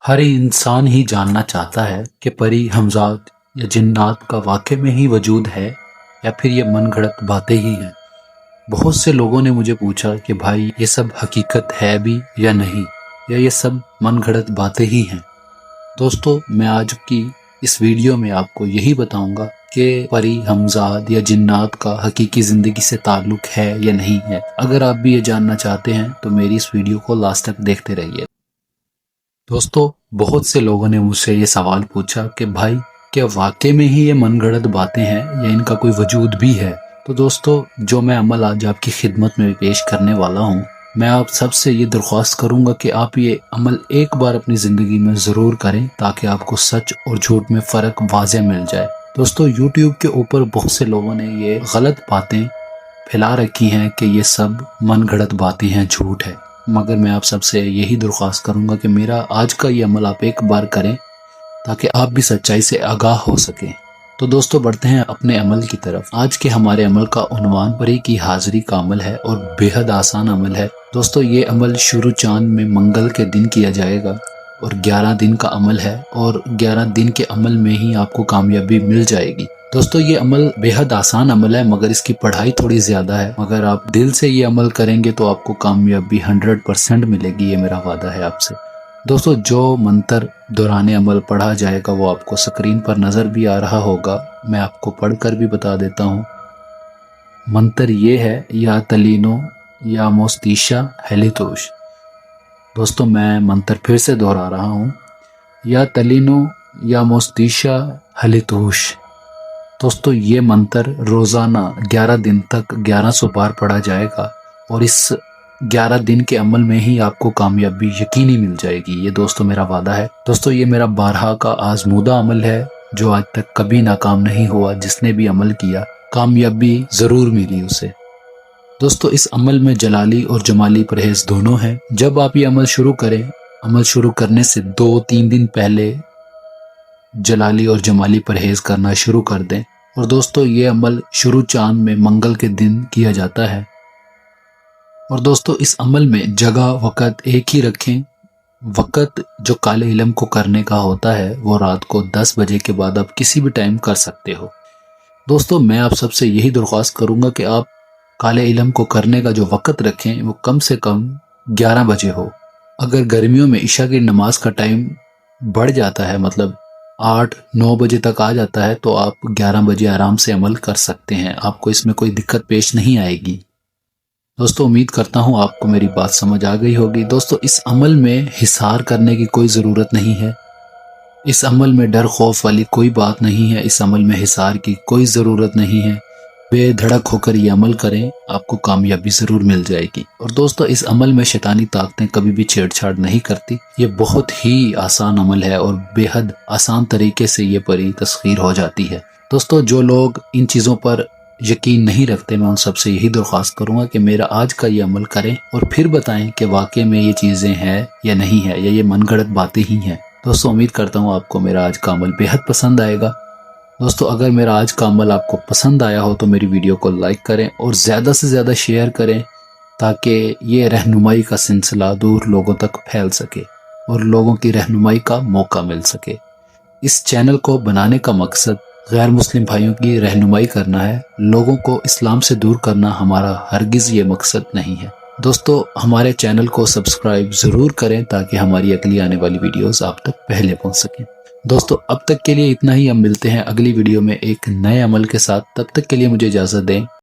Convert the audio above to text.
हर इंसान ही जानना चाहता है कि परी हमजाद या जिन्नात का वाकई में ही वजूद है या फिर ये मनगढ़ंत बातें ही हैं। बहुत से लोगों ने मुझे पूछा कि भाई ये सब हकीकत है भी या नहीं, या ये सब मनगढ़ंत बातें ही हैं। दोस्तों, मैं आज की इस वीडियो में आपको यही बताऊंगा कि परी हमजाद या जिन्नात का हकीकी जिंदगी से ताल्लुक है या नहीं है। अगर आप भी ये जानना चाहते हैं तो मेरी इस वीडियो को लास्ट तक देखते रहिए। दोस्तों, बहुत से लोगों ने मुझसे ये सवाल पूछा कि भाई क्या वाकई में ही ये मनगढ़ंत बातें हैं या इनका कोई वजूद भी है। तो दोस्तों, जो मैं अमल आज आपकी खिदमत में पेश करने वाला हूँ, मैं आप सबसे ये दरख्वास्त करूंगा कि आप ये अमल एक बार अपनी ज़िंदगी में ज़रूर करें ताकि आपको सच और झूठ में फ़र्क वाज़े मिल जाए। दोस्तों, यूट्यूब के ऊपर बहुत से लोगों ने ये गलत बातें फैला रखी हैं कि ये सब मनगढ़ंत बातें हैं, झूठ है। मगर मैं आप सबसे यही दरख्वास्त करूंगा कि मेरा आज का ये अमल आप एक बार करें ताकि आप भी सच्चाई से आगाह हो सकें। तो दोस्तों, बढ़ते हैं अपने अमल की तरफ। आज के हमारे अमल का उन्वान परी की हाजिरी का अमल है और बेहद आसान अमल है। दोस्तों, ये अमल शुरू चांद में मंगल के दिन किया जाएगा और 11 दिन का अमल है और 11 दिन के अमल में ही आपको कामयाबी मिल जाएगी। दोस्तों, ये अमल बेहद आसान अमल है मगर इसकी पढ़ाई थोड़ी ज्यादा है। मगर आप दिल से ये अमल करेंगे तो आपको कामयाबी 100% मिलेगी, ये मेरा वादा है आपसे। दोस्तों, जो मंत्र दौरान अमल पढ़ा जाएगा वो आपको स्क्रीन पर नजर भी आ रहा होगा। मैं आपको पढ़कर भी बता देता हूँ। मंत्र ये है, या तलीनो या मोस्तीशा हेलितोश। दोस्तों, मैं मंत्र फिर से दोहरा रहा हूँ, या तलीनो या मोस्तीशा हेलितोश। दोस्तों, ये मंत्र रोज़ाना 11 दिन तक 1100 बार पढ़ा जाएगा और इस 11 दिन के अमल में ही आपको कामयाबी यकीनी मिल जाएगी। ये दोस्तों मेरा वादा है। दोस्तों, ये मेरा बारहा का आजमूदा अमल है जो आज तक कभी नाकाम नहीं हुआ। जिसने भी अमल किया कामयाबी ज़रूर मिली उसे। दोस्तों, इस अमल में जलाली और जमाली परहेज दोनों हैं। जब आप ये अमल शुरू करें, अमल शुरू करने से 2-3 दिन पहले जलाली और जमाली परहेज करना शुरू कर दें। और दोस्तों, ये अमल शुरू चांद में मंगल के दिन किया जाता है। और दोस्तों, इस अमल में जगह वक़्त एक ही रखें। वक़्त जो काले इल्म को करने का होता है वो रात को 10 बजे के बाद आप किसी भी टाइम कर सकते हो। दोस्तों, मैं आप सबसे यही दरख्वास्त करूंगा कि आप काले इल्म को करने का जो वक़्त रखें वो कम से कम 11 बजे हो। अगर गर्मियों में इशा की नमाज का टाइम बढ़ जाता है, मतलब 8-9 बजे तक आ जाता है, तो आप 11 बजे आराम से अमल कर सकते हैं। आपको इसमें कोई दिक्कत पेश नहीं आएगी। दोस्तों, उम्मीद करता हूं आपको मेरी बात समझ आ गई होगी। दोस्तों, इस अमल में हिसार करने की कोई ज़रूरत नहीं है। इस अमल में डर खौफ वाली कोई बात नहीं है। इस अमल में हिसार की कोई ज़रूरत नहीं है। बेधड़क होकर ये अमल करें, आपको कामयाबी ज़रूर मिल जाएगी। और दोस्तों, इस अमल में शैतानी ताकतें कभी भी छेड़छाड़ नहीं करती। ये बहुत ही आसान अमल है और बेहद आसान तरीके से ये परी तस्खीर हो जाती है। दोस्तों, जो लोग इन चीज़ों पर यकीन नहीं रखते, मैं उन सबसे यही दरख्वास्त करूंगा कि मेरा आज का ये अमल करें और फिर बताएं कि वाकई में ये चीज़ें हैं या नहीं है, या ये मनगढ़ंत बातें ही हैं। दोस्तों, उम्मीद करता हूँ आपको मेरा आज का अमल बेहद पसंद आएगा। दोस्तों, अगर मेरा आज का अमल आपको पसंद आया हो तो मेरी वीडियो को लाइक करें और ज़्यादा से ज़्यादा शेयर करें ताकि ये रहनुमाई का सिलसिला दूर लोगों तक फैल सके और लोगों की रहनुमाई का मौका मिल सके। इस चैनल को बनाने का मकसद गैर मुस्लिम भाइयों की रहनुमाई करना है। लोगों को इस्लाम से दूर करना हमारा हरगिज़ ये मकसद नहीं है। दोस्तों, हमारे चैनल को सब्सक्राइब ज़रूर करें ताकि हमारी अगली आने वाली वीडियोस आप तक पहले पहुंच सकें। दोस्तों, अब तक के लिए इतना ही। हम मिलते हैं अगली वीडियो में एक नए अमल के साथ। तब तक के लिए मुझे इजाज़त दें।